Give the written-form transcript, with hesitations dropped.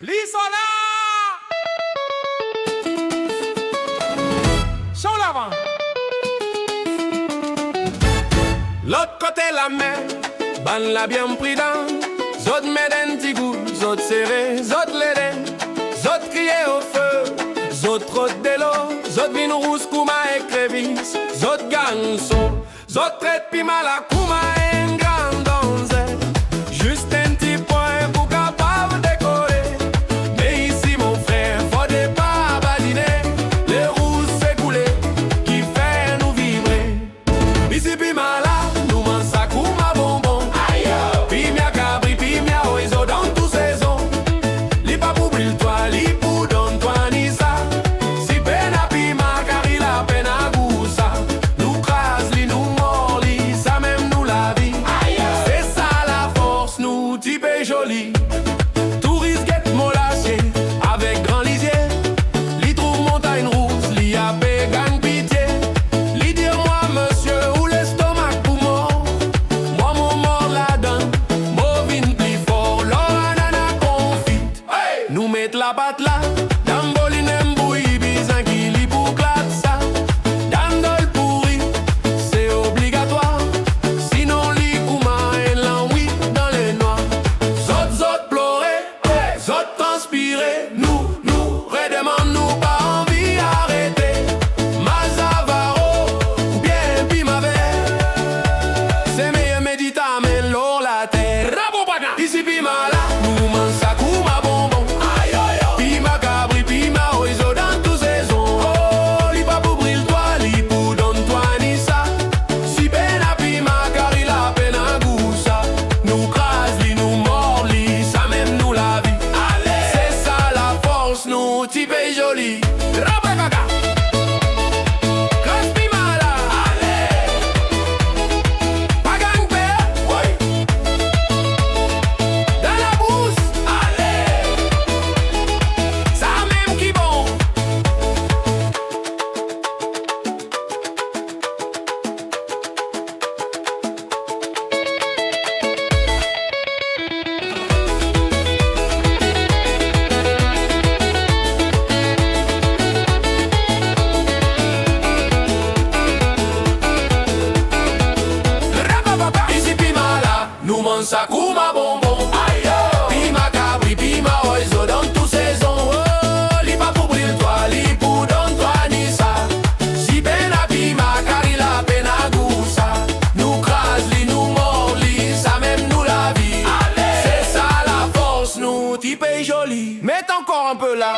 L'isola! Sur l'avant. L'autre côté la mer, ban la bien prudent. Zot meden tigou, zot serré, zot leden. Zot crié au feu, zot trotte de l'eau. Zot vin rousse kouma et crevis. Zot ganso, zot traite pima la kouma en grand donze. Juste un petit point pour capable décoller. Mais ici mon frère, faut des pas badiner. Les roues s'écouler, qui fait nous vibrer. Ici pima là, nous man sa kouma bonbon. Pimia cabri, pimia oiseau dans tous saisons. Li pa pour brille toi, li pour don toi ni ça. Si peine à pima, car il a peine à goût ça. Nous crase, li nous mord, li, ça même nous la vie. C'est ça la force, nous type joli. Touriste guette molassier, avec grand lisier. Li trouve montagne rouge, li a gagne pitié. Li dire moi monsieur, ou l'estomac pour mort. Moi mon mort la donne, bovine plus fort. L'oranana confite, nous mettre la batte là. Damboline mbouille, bizan qui li pour claque ça. Dandol pourri, c'est obligatoire. Sinon li kouma et l'envie dans les noirs. Zot pleurer, zot transpirer. Nous redemande nous pas envie arrêter. Mazavaro ou bien Pimaver. C'est meilleur médita mais l'or la terre. Ici pima là, nous man sa kouma bonbon. Pima cabri, pima oiseau dans tous saisons. Oh, li pa pour brille toi, li pour donne toi ni ça. Si peine à pima, car il a peine à goût ça. Nous crase, li nous mord, li, ça même nous la vie. C'est ça la force, nous type joli. Rabagaga. Crase pima là. Pas gang père. Dans la bouche. Ça même qui bon. Ici pima là, nous man sa kouma bonbon. Pima cabri, pima oiseau dans tous saisons. Oh, li pa pour brille toi, li pour donne toi ni ça. Si peine à pima, car il a peine à goût ça. Nous crase, li nous mord, li, ça même nous la vie. C'est ça la force, nous type joli. Mets encore un peu là.